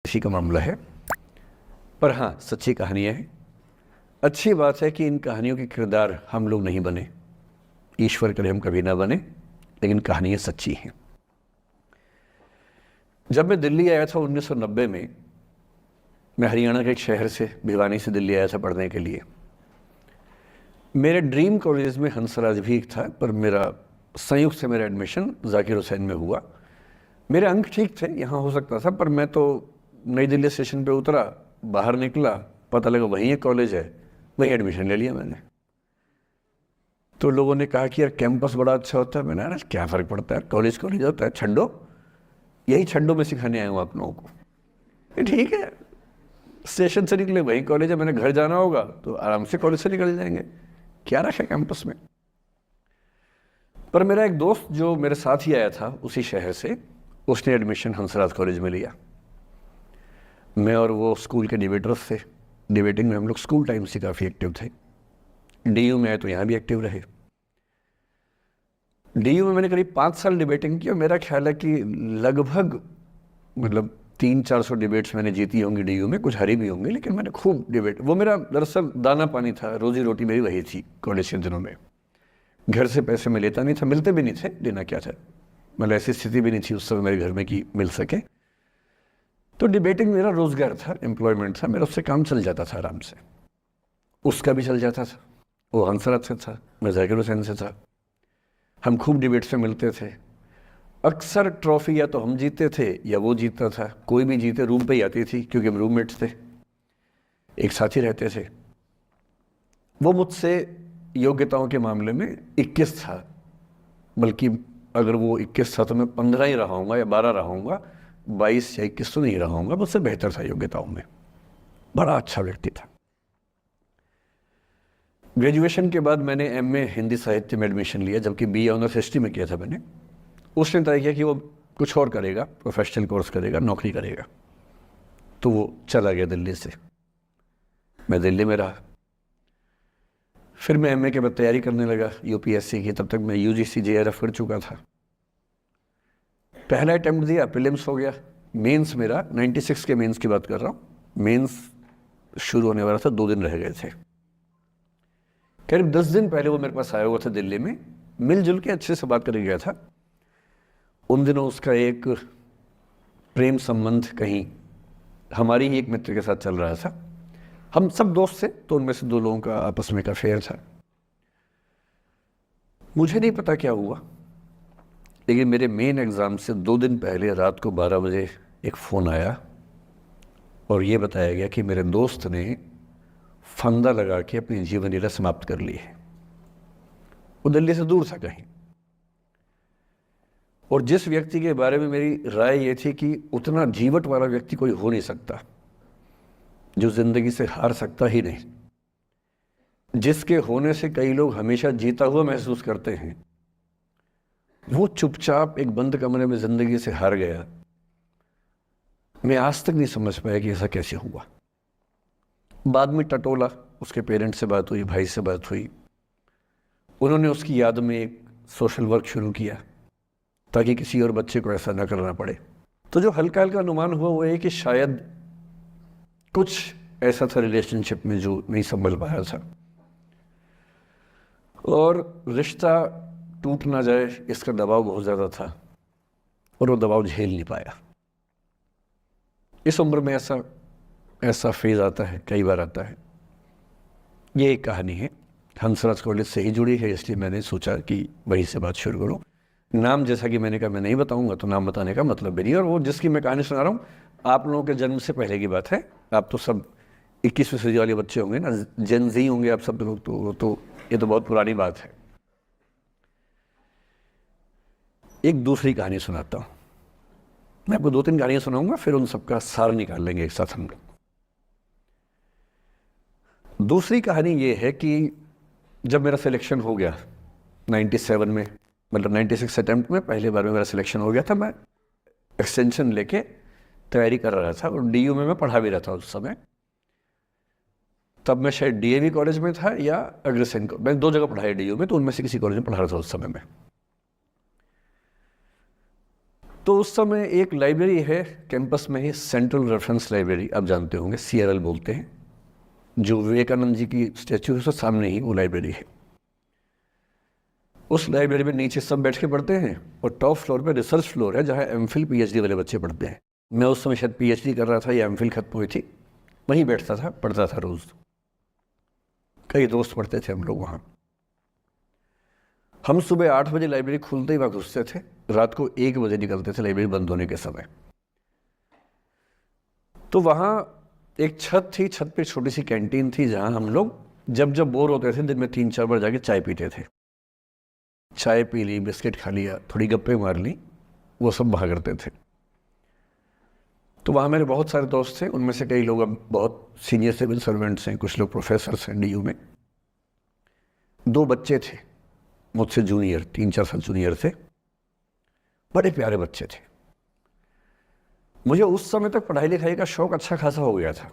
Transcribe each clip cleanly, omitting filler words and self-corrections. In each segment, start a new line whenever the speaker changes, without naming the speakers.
इसी का मामला है। पर हाँ, सच्ची कहानियाँ हैं। अच्छी बात है कि इन कहानियों के किरदार हम लोग नहीं बने, ईश्वर करे हम कभी ना बने, लेकिन कहानियाँ सच्ची हैं। जब मैं दिल्ली आया था 1990 में, मैं हरियाणा के एक शहर से, भिवानी से दिल्ली आया था पढ़ने के लिए। मेरे ड्रीम कॉलेज में हंसराज भी एक था, पर मेरा संयुक्त से मेरा एडमिशन जाकिर हुसैन में हुआ। मेरे अंक ठीक थे, यहाँ हो सकता था, पर मैं तो नई दिल्ली स्टेशन पे उतरा, बाहर निकला, पता लगा वहीं एक कॉलेज है, वहीं एडमिशन ले लिया मैंने। तो लोगों ने कहा कि यार कैंपस बड़ा अच्छा होता है। मैंने, अरे क्या फ़र्क पड़ता है, कॉलेज कॉलेज होता है, छड्डो, यही छड्डो में सिखाने आया हूँ आप लोगों को। ये ठीक है, स्टेशन से निकले वहीं कॉलेज है, मैंने घर जाना होगा तो आराम से कॉलेज से निकल जाएंगे, क्या रखा है कैंपस में। पर मेरा एक दोस्त जो मेरे साथ ही आया था उसी शहर से, उसने एडमिशन हंसराज कॉलेज में लिया। मैं और वो स्कूल के डिबेटर्स थे, डिबेटिंग में हम लोग स्कूल टाइम से काफ़ी एक्टिव थे। डीयू में आए तो यहाँ भी एक्टिव रहे। डीयू में मैंने करीब 5 साल डिबेटिंग की और मेरा ख्याल है कि लगभग 300-400 डिबेट्स मैंने जीती होंगी डीयू में, कुछ हारी भी होंगी, लेकिन मैंने खूब डिबेट, वो मेरा दरअसल दाना पानी था, रोजी रोटी मेरी वही थी कॉलेज के दिनों में। घर से पैसे मैं लेता नहीं था, मिलते भी नहीं थे, देना क्या था, ऐसी स्थिति भी नहीं थी उस समय मेरे घर में कि मिल सके। तो डिबेटिंग मेरा रोजगार था, एम्प्लॉयमेंट था मेरा, उससे काम चल जाता था आराम से। उसका भी चल जाता था, वो हंसराज से था, मैं जाकिर हुसैन से था। हम खूब डिबेट्स में मिलते थे। अक्सर ट्रॉफी या तो हम जीते थे या वो जीतता था, कोई भी जीते रूम पे ही आती थी, क्योंकि हम रूममेट्स थे, एक साथ ही रहते थे। वो मुझसे योग्यताओं के मामले में 21 था, बल्कि अगर वो 21 था तो मैं 15 ही रहा हूँगा या 12 रहा हूँगा, 22 या 21 तो नहीं रहा हूँगा, मुझसे बेहतर था योग्यताओं में, बड़ा अच्छा व्यक्ति था। ग्रेजुएशन के बाद मैंने एमए हिंदी साहित्य में एडमिशन लिया, जबकि बीए ऑनर्स हिस्ट्री में किया था मैंने। उसने तय किया कि वो कुछ और करेगा, प्रोफेशनल कोर्स करेगा, नौकरी करेगा, तो वो चला गया दिल्ली से। मैं दिल्ली में रहा। फिर मैं एमए के बाद तैयारी करने लगा यूपीएससी की। तब तक मैं यूजीसी जेआरएफ कर चुका था। पहला अटेम्प्ट दिया, प्रीलिम्स हो गया। मेंस मेरा 96 के मेंस की बात कर रहा हूँ, मेंस शुरू होने वाला था, 2 दिन रह गए थे। करीब 10 दिन पहले वो मेरे पास आया हुआ था दिल्ली में, मिलजुल के अच्छे से बात करके गया था। उन दिनों उसका एक प्रेम संबंध कहीं हमारी ही एक मित्र के साथ चल रहा था। हम सब दोस्त थे, तो उनमें से 2 लोगों का आपस में एक अफेयर था। मुझे नहीं पता क्या हुआ, लेकिन मेरे मेन एग्ज़ाम से 2 दिन पहले रात को 12 बजे एक फ़ोन आया और ये बताया गया कि मेरे दोस्त ने फंदा लगा के अपनी जीवन लीला समाप्त कर ली है। वो दिल्ली से दूर था कहीं, और जिस व्यक्ति के बारे में मेरी राय ये थी कि उतना जीवट वाला व्यक्ति कोई हो नहीं सकता, जो ज़िंदगी से हार सकता ही नहीं, जिसके होने से कई लोग हमेशा जीता हुआ महसूस करते हैं, वो चुपचाप एक बंद कमरे में ज़िंदगी से हार गया। मैं आज तक नहीं समझ पाया कि ऐसा कैसे हुआ। बाद में टटोला, उसके पेरेंट्स से बात हुई, भाई से बात हुई, उन्होंने उसकी याद में एक सोशल वर्क शुरू किया ताकि किसी और बच्चे को ऐसा ना करना पड़े। तो जो हल्का हल्का अनुमान हुआ वो है कि शायद कुछ ऐसा था रिलेशनशिप में जो नहीं संभल पाया था, और रिश्ता टूट ना जाए इसका दबाव बहुत ज़्यादा था, और वो दबाव झेल नहीं पाया। इस उम्र में ऐसा फेज़ आता है, कई बार आता है। ये एक कहानी है, हंसराज कॉलेज से ही जुड़ी है, इसलिए मैंने सोचा कि वहीं से बात शुरू करूँ। नाम जैसा कि मैंने कहा मैं नहीं बताऊंगा, तो नाम बताने का मतलब भी नहीं। और वो जिसकी मैं कहानी सुना रहा हूँ, आप लोगों के जन्म से पहले की बात है। आप तो सब 21वीं सदी वाले बच्चे होंगे ना, जेन ज़ी होंगे आप सब लोग, तो ये तो बहुत पुरानी बात है। एक दूसरी कहानी सुनाता हूँ। मैं आपको 2-3 कहानियाँ सुनाऊंगा, फिर उन सबका सार निकाल लेंगे एक साथ हम लोग। दूसरी कहानी ये है कि जब मेरा सिलेक्शन हो गया 97 में, 96 अटेम्प्ट में पहली बार में मेरा सिलेक्शन हो गया था, मैं एक्सटेंशन लेके तैयारी कर रहा था, और डीयू में मैं पढ़ा भी रहा था उस समय। तब मैं शायद डीएवी कॉलेज में था या अग्रसेन, मैं 2 जगह पढ़ा है डीयू में, तो उनमें से किसी कॉलेज में पढ़ा रहा था उस समय में। तो उस समय एक लाइब्रेरी है कैंपस में ही, सेंट्रल रेफरेंस लाइब्रेरी, आप जानते होंगे, CRL बोलते हैं, जो विवेकानंद जी की स्टैचू है उसके सामने ही वो लाइब्रेरी है। उस लाइब्रेरी में नीचे सब बैठ के पढ़ते हैं और टॉप फ्लोर पे रिसर्च फ्लोर है जहाँ MPhil PhD वाले बच्चे पढ़ते हैं। मैं उस समय शायद PhD कर रहा था या MPhil खत्म हुई थी, वहीं बैठता था, पढ़ता था रोज़। कई दोस्त पढ़ते थे हम लोग वहाँ। हम सुबह 8 बजे लाइब्रेरी खुलते ही वहाँ घुसते थे, रात को 1 बजे निकलते थे लाइब्रेरी बंद होने के समय। तो वहाँ एक छत थी, छत पे छोटी सी कैंटीन थी जहाँ हम लोग जब जब बोर होते थे दिन में 3-4 बार जाके चाय पीते थे। चाय पी ली, बिस्किट खा लिया, थोड़ी गप्पे मार ली, वो सब वहाँ करते थे। तो वहाँ मेरे बहुत सारे दोस्त थे, उनमें से कई लोग अब बहुत सीनियर सिविल सर्वेंट्स हैं, कुछ लोग प्रोफेसर्स हैं DU में। 2 बच्चे थे मुझसे जूनियर, 3-4 साल जूनियर थे, बड़े प्यारे बच्चे थे। मुझे उस समय तक पढ़ाई लिखाई का शौक अच्छा खासा हो गया था,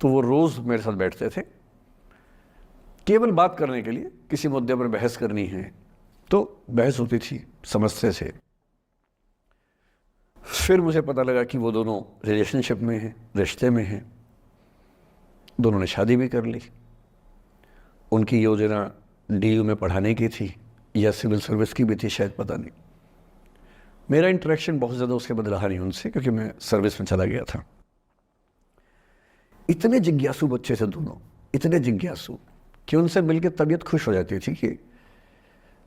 तो वो रोज़ मेरे साथ बैठते थे केवल बात करने के लिए। किसी मुद्दे पर बहस करनी है तो बहस होती थी, समझते थे। फिर मुझे पता लगा कि वो दोनों रिलेशनशिप में हैं, रिश्ते में हैं, दोनों ने शादी भी कर ली। उनकी योजना DU में पढ़ाने की थी या सिविल सर्विस की भी थी, शायद पता नहीं। मेरा इंटरेक्शन बहुत ज़्यादा उसके बाद रहा नहीं उनसे, क्योंकि मैं सर्विस में चला गया था। इतने जिज्ञासु बच्चे थे दोनों, इतने जिज्ञासु कि उनसे मिलकर तबीयत खुश हो जाती थी कि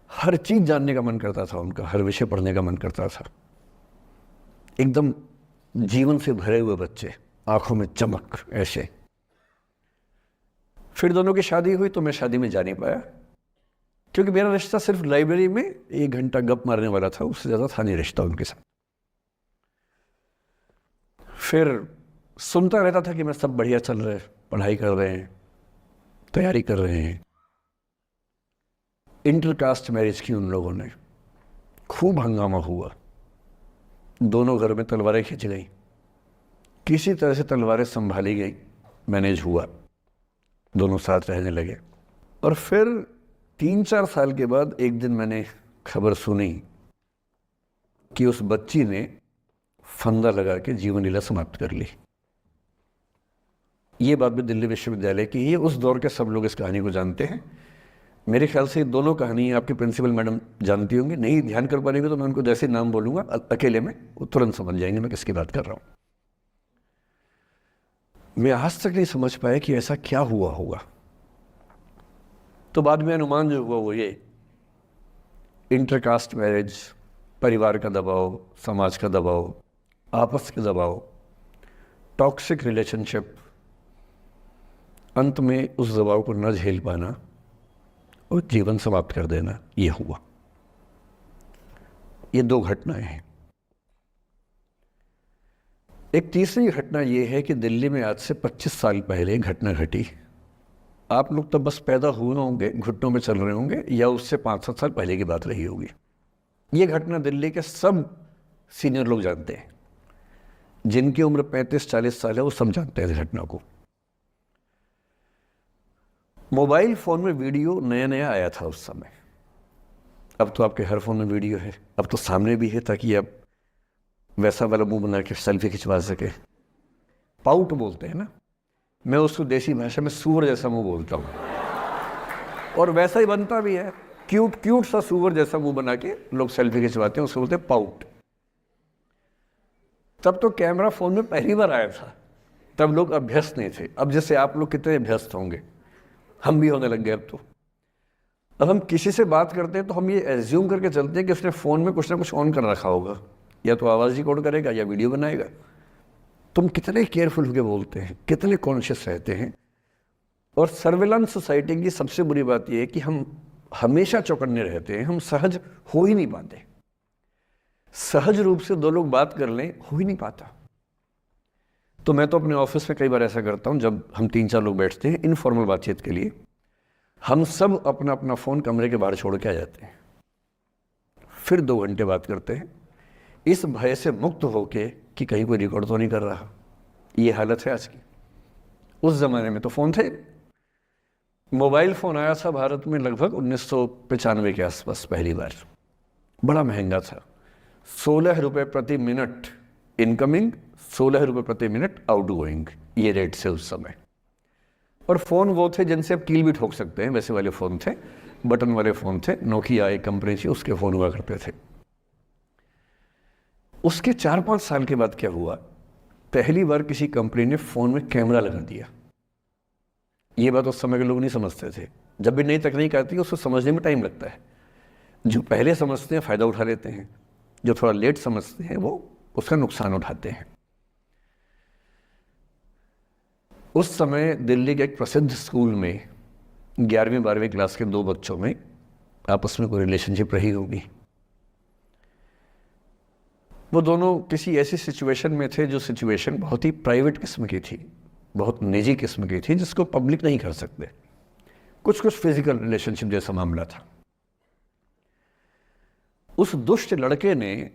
हर चीज़ जानने का मन करता था उनका, हर विषय पढ़ने का मन करता था। एकदम जीवन से भरे हुए बच्चे, आंखों में चमक ऐसे। फिर दोनों की शादी हुई तो मैं शादी में जा नहीं पाया, क्योंकि मेरा रिश्ता सिर्फ लाइब्रेरी में 1 घंटा गप मारने वाला था, उससे ज़्यादा था नहीं रिश्ता उनके साथ। फिर सुनता रहता था कि मैं सब बढ़िया चल रहे, पढ़ाई कर रहे हैं, तैयारी कर रहे हैं। इंटरकास्ट मैरिज की उन लोगों ने, खूब हंगामा हुआ, दोनों घर में तलवारें खिंच गई, किसी तरह से तलवारें संभाली गई, मैनेज हुआ, दोनों साथ रहने लगे। और फिर 3-4 साल के बाद एक दिन मैंने खबर सुनी कि उस बच्ची ने फंदा लगा के जीवन लीला समाप्त कर ली। ये बात भी दिल्ली विश्वविद्यालय की, ये उस दौर के सब लोग इस कहानी को जानते हैं। मेरे ख्याल से दोनों कहानी आपकी प्रिंसिपल मैडम जानती होंगी, नहीं ध्यान कर पाएंगे तो मैं उनको जैसे नाम बोलूँगा अकेले में वो तुरंत समझ जाएंगे मैं किसकी बात कर रहा हूँ। मैं आज तक नहीं समझ पाया कि ऐसा क्या हुआ होगा। तो बाद में अनुमान जो हुआ वो ये, इंटरकास्ट मैरिज, परिवार का दबाव, समाज का दबाव, आपस के दबाव, टॉक्सिक रिलेशनशिप, अंत में उस दबाव को न झेल पाना और जीवन समाप्त कर देना, ये हुआ। ये 2 घटनाएं हैं। एक तीसरी घटना ये है कि दिल्ली में आज से 25 साल पहले एक घटना घटी। आप लोग तब बस पैदा हुए होंगे, घुटनों में चल रहे होंगे, या उससे 5-7 साल पहले की बात रही होगी। ये घटना दिल्ली के सब सीनियर लोग जानते हैं, जिनकी उम्र 35-40 साल है वो सब जानते हैं इस घटना को। मोबाइल फ़ोन में वीडियो नया नया आया था उस समय। अब तो आपके हर फ़ोन में वीडियो है, अब तो सामने भी है, ताकि आप वैसा वाला मुंह बना के सेल्फी खिंचवा सके। पाउट बोलते हैं ना, मैं उसको देसी भाषा में सूअर जैसा मुंह बोलता हूँ, और वैसा ही बनता भी है, क्यूट क्यूट सा सूअर जैसा मुंह बना के लोग सेल्फी खिंचवाते हैं, उसको बोलते हैं पाउट। तब तो कैमरा फ़ोन में पहली बार आया था, तब लोग अभ्यस्त नहीं थे। अब जैसे आप लोग कितने अभ्यस्त होंगे, हम भी होने लग गए। अब हम किसी से बात करते हैं तो हम ये एज्यूम करके चलते हैं कि उसने फ़ोन में कुछ ना कुछ ऑन कर रखा होगा, या तो आवाज़ रिकॉर्ड करेगा या वीडियो बनाएगा। तुम कितने केयरफुल होकर बोलते हैं, कितने कॉन्शियस रहते हैं। और सर्विलांस सोसाइटी की सबसे बुरी बात यह है कि हम हमेशा चौकन्ने रहते हैं, हम सहज हो ही नहीं पाते। सहज रूप से 2 लोग बात कर लें, हो ही नहीं पाता। तो मैं तो अपने ऑफिस में कई बार ऐसा करता हूँ, जब हम 3-4 लोग बैठते हैं इनफॉर्मल बातचीत के लिए, हम सब अपना अपना फ़ोन कमरे के बाहर छोड़ के आ जाते हैं, फिर 2 घंटे बात करते हैं, इस भय से मुक्त होके कि कहीं कोई रिकॉर्ड तो नहीं कर रहा। ये हालत है आज की। उस ज़माने में तो फ़ोन थे। मोबाइल फ़ोन आया था भारत में लगभग 1995 के आसपास पहली बार, बड़ा महंगा था, ₹16 प्रति मिनट इनकमिंग, ₹16 प्रति मिनट आउटगोइंग, ये रेट से उस समय। और फ़ोन वो थे जिनसे आप कील भी ठोक सकते हैं, वैसे वाले फ़ोन थे, बटन वाले फ़ोन थे, नोकिया एक कंपनी थी, उसके फ़ोन हुआ करते थे। उसके 4-5 साल के बाद क्या हुआ, पहली बार किसी कंपनी ने फ़ोन में कैमरा लगा दिया। ये बात उस समय के लोग नहीं समझते थे। जब भी नई तकनीक आती है उसको समझने में टाइम लगता है। जो पहले समझते हैं फ़ायदा उठा लेते हैं, जो थोड़ा लेट समझते हैं वो उसका नुकसान उठाते हैं। उस समय दिल्ली के एक प्रसिद्ध स्कूल में 11वीं-12वीं क्लास के 2 बच्चों में आपस में कोई रिलेशनशिप रही होगी। वो दोनों किसी ऐसी सिचुएशन में थे जो सिचुएशन बहुत ही प्राइवेट किस्म की थी, बहुत निजी किस्म की थी, जिसको पब्लिक नहीं कर सकते। कुछ फिजिकल रिलेशनशिप जैसा मामला था। उस दुष्ट लड़के ने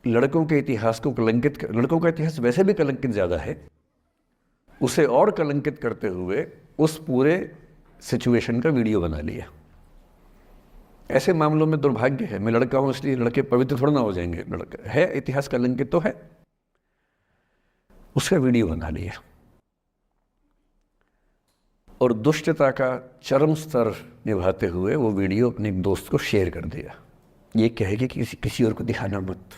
लड़कों के इतिहास को कलंकित, लड़कों का इतिहास वैसे भी कलंकित ज़्यादा है, उसे और कलंकित करते हुए उस पूरे सिचुएशन का वीडियो बना लिया। ऐसे मामलों में दुर्भाग्य है, मैं लड़का हूं इसलिए लड़के पवित्र थोड़ा ना हो जाएंगे, लड़का है इतिहास कलंकित तो है, उसका वीडियो बना लिया और दुष्टता का चरम स्तर निभाते हुए वो वीडियो अपने एक दोस्त को शेयर कर दिया। ये कहे कि किसी और को दिखाना मत,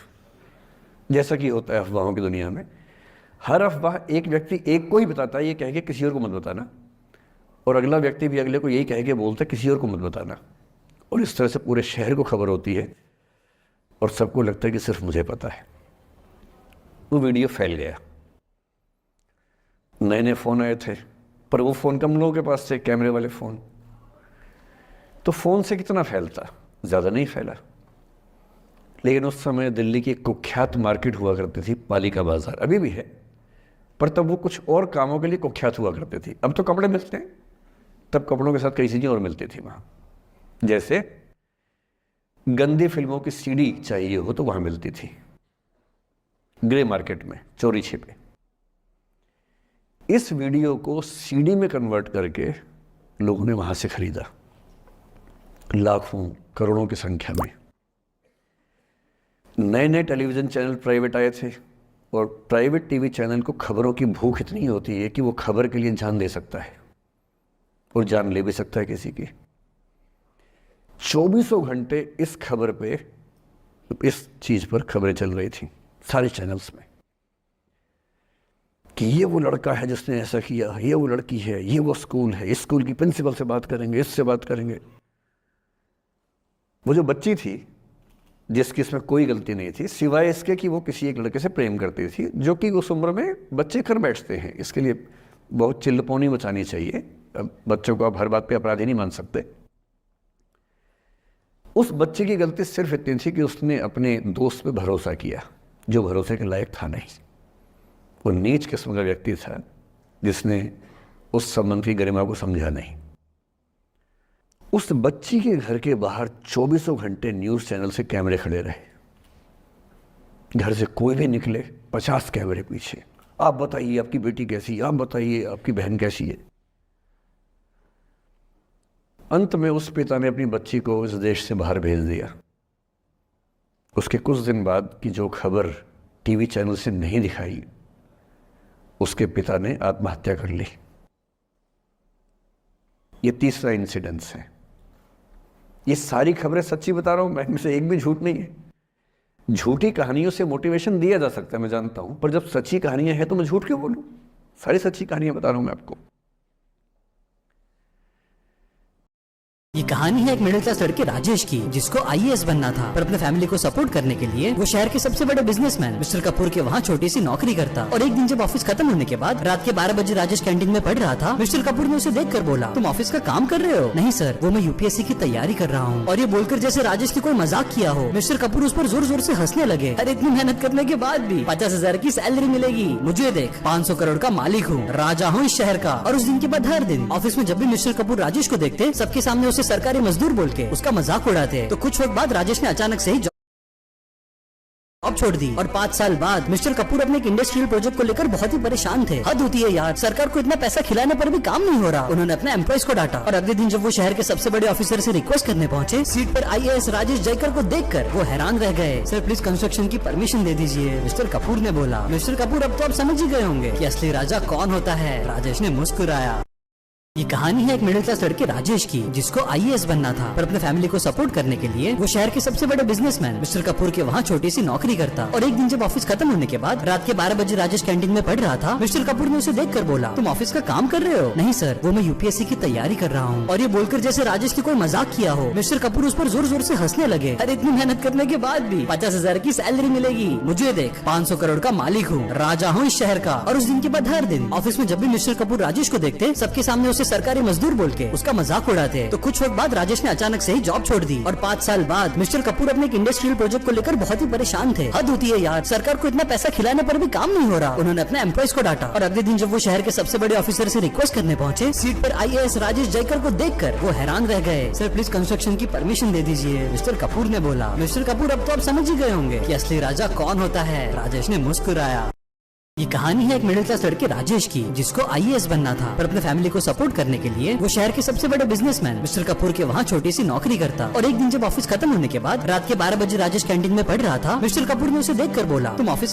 जैसा कि होता है अफवाहों की दुनिया में। हर अफवाह एक व्यक्ति एक को ही बताता है, ये कह के किसी और को मत बताना, और अगला व्यक्ति भी अगले को यही कह के बोलता है किसी और को मत बताना, और इस तरह से पूरे शहर को खबर होती है और सबको लगता है कि सिर्फ मुझे पता है। वो वीडियो फैल गया। नए नए फ़ोन आए थे, पर वो फ़ोन कम लोगों के पास थे, कैमरे वाले फ़ोन। तो फ़ोन से कितना फैलता, ज़्यादा नहीं फैला। लेकिन उस समय दिल्ली की एक कुख्यात मार्केट हुआ करती थी, पालिका बाज़ार, अभी भी है, पर तब वो कुछ और कामों के लिए कुख्यात हुआ करती थी। अब तो कपड़े मिलते हैं, तब कपड़ों के साथ कई चीज़ें और मिलती थी वहाँ। जैसे गंदी फिल्मों की सीडी चाहिए हो तो वहाँ मिलती थी, ग्रे मार्केट में, चोरी छिपे। इस वीडियो को सीडी में कन्वर्ट करके लोगों ने वहाँ से खरीदा, लाखों करोड़ों की संख्या में। नए नए टेलीविज़न चैनल प्राइवेट आए थे, और प्राइवेट टीवी चैनल को खबरों की भूख इतनी होती है कि वो खबर के लिए जान दे सकता है और जान ले भी सकता है किसी की। 24 घंटे इस खबर पे, इस चीज़ पर खबरें चल रही थी सारे चैनल्स में कि ये वो लड़का है जिसने ऐसा किया, ये वो लड़की है, ये वो स्कूल है, इस स्कूल की प्रिंसिपल से बात करेंगे, इससे बात करेंगे। वो जो बच्ची थी जिसकी इसमें कोई गलती नहीं थी, सिवाय इसके कि वो किसी एक लड़के से प्रेम करती थी, जो कि उस उम्र में बच्चे कर बैठते हैं। इसके लिए बहुत चिल्लपौनी मचानी चाहिए। बच्चों को आप हर बात पे अपराधी नहीं मान सकते। उस बच्चे की गलती सिर्फ इतनी थी कि उसने अपने दोस्त पे भरोसा किया, जो भरोसे के लायक था नहीं। वो नीच किस्म का व्यक्ति था जिसने उस संबंध की गरिमा को समझा नहीं। उस बच्ची के घर के बाहर 24 घंटे न्यूज़ चैनल से कैमरे खड़े रहे। घर से कोई भी निकले 50 कैमरे पीछे, आप बताइए आपकी बेटी कैसी है, आप बताइए आपकी बहन कैसी है। अंत में उस पिता ने अपनी बच्ची को इस देश से बाहर भेज दिया। उसके कुछ दिन बाद की जो खबर टीवी चैनल से नहीं दिखाई, उसके पिता ने आत्महत्या कर ली। ये तीसरा इंसिडेंस है। ये सारी खबरें सच्ची बता रहा हूं मैं, इनमें से एक भी झूठ नहीं है। झूठी कहानियों से मोटिवेशन दिया जा सकता है, मैं जानता हूं, पर जब सच्ची कहानियां हैं तो मैं झूठ क्यों बोलूं? सारी सच्ची कहानियां बता रहा हूं मैं आपको।
ये कहानी है एक मिडिल क्लास लड़के राजेश की, जिसको आईएएस बनना था, पर अपने फैमिली को सपोर्ट करने के लिए वो शहर के सबसे बड़े बिजनेसमैन मिस्टर कपूर के वहाँ छोटी सी नौकरी करता। और एक दिन जब ऑफिस खत्म होने के बाद रात के 12 बजे राजेश कैंटीन में पढ़ रहा था, मिस्टर कपूर ने उसे देखकर बोला, तुम ऑफिस का काम कर रहे हो? नहीं सर, वो मैं यूपीएससी की तैयारी कर रहा हूँ। और ये बोलकर जैसे राजेश ने कोई मजाक किया हो, मिस्टर कपूर उस पर जोर जोर से हंसने लगे। अरे इतनी मेहनत करने के बाद भी 50,000 की सैलरी मिलेगी, मुझे देख 500 करोड़ का मालिक हूँ, राजा हूँ इस शहर का। और उस दिन के बाद हर दिन ऑफिस में जब भी मिस्टर कपूर राजेश को देखते, सबके सामने उसे सरकारी मजदूर बोल के उसका मजाक उड़ाते। तो कुछ वक्त बाद राजेश ने अचानक से ही जॉब जॉब छोड़ दी और 5 साल बाद मिस्टर कपूर अपने एक इंडस्ट्रियल प्रोजेक्ट को लेकर बहुत ही परेशान थे। हद होती है यार, सरकार को इतना पैसा खिलाने पर भी काम नहीं हो रहा। उन्होंने अपने एम्प्लॉइज को डांटा और अगले दिन जब वो शहर के सबसे बड़े ऑफिसर से रिक्वेस्ट करने पहुंचे, सीट पर IAS राजेश जयकर को देखकर वो हैरान रह गए। सर प्लीज कंस्ट्रक्शन की परमिशन दे दीजिए, मिस्टर कपूर ने बोला। मिस्टर कपूर अब तो आप समझ ही गए होंगे कि असली राजा कौन होता है। राजेश ने मुस्कुराया। ये कहानी है एक मिडिल क्लास लड़के राजेश की, जिसको IAS बनना था, पर अपने फैमिली को सपोर्ट करने के लिए वो शहर के सबसे बड़े बिजनेसमैन मिस्टर कपूर के वहाँ छोटी सी नौकरी करता। और एक दिन जब ऑफिस खत्म होने के बाद रात के 12 बजे राजेश कैंटीन में पढ़ रहा था, मिस्टर कपूर ने उसे देखकर बोला, तुम ऑफिस का काम कर रहे हो? नहीं सर, वो मैं UPSC की तैयारी कर रहा हूँ। और ये बोलकर जैसे राजेश ने कोई मजाक किया हो, मिस्टर कपूर उस पर जोर जोर से हंसने लगे। अरे इतनी मेहनत करने के बाद भी 50,000 की सैलरी मिलेगी? मुझे देख, 500 करोड़ का मालिक हूँ, राजा हूँ इस शहर का। और उस दिन के बाद हर दिन ऑफिस में जब भी मिस्टर कपूर राजेश को देखते, सबके सामने उसे सरकारी मजदूर बोल के उसका मजाक उड़ाते। तो कुछ वक्त बाद राजेश ने अचानक से ही जॉब छोड़ दी और 5 साल बाद मिस्टर कपूर अपने एक इंडस्ट्रियल प्रोजेक्ट को लेकर बहुत ही परेशान थे। हद होती है यार, सरकार को इतना पैसा खिलाने पर भी काम नहीं हो रहा। उन्होंने अपने एम्प्लॉइज को डांटा और अगले दिन जब वो शहर के सबसे बड़े ऑफिसर से रिक्वेस्ट करने पहुंचे, सीट पर IAS राजेश जयकर को देखकर वो हैरान रह गए। सर प्लीज कंस्ट्रक्शन की परमिशन दे दीजिए, मिस्टर कपूर ने बोला। मिस्टर कपूर अब तो आप समझ ही गए होंगे कि असली राजा कौन होता है। राजेश ने मुस्कुराया। ये कहानी है एक मिडिल क्लास लड़के राजेश की, जिसको IAS बनना था, पर अपने फैमिली को सपोर्ट करने के लिए वो शहर के सबसे बड़े बिजनेसमैन मिस्टर कपूर के वहाँ छोटी सी नौकरी करता। और एक दिन जब ऑफिस खत्म होने के बाद रात के 12 बजे राजेश कैंटीन में पढ़ रहा था, मिस्टर कपूर ने उसे देखकर बोला, तुम ऑफिस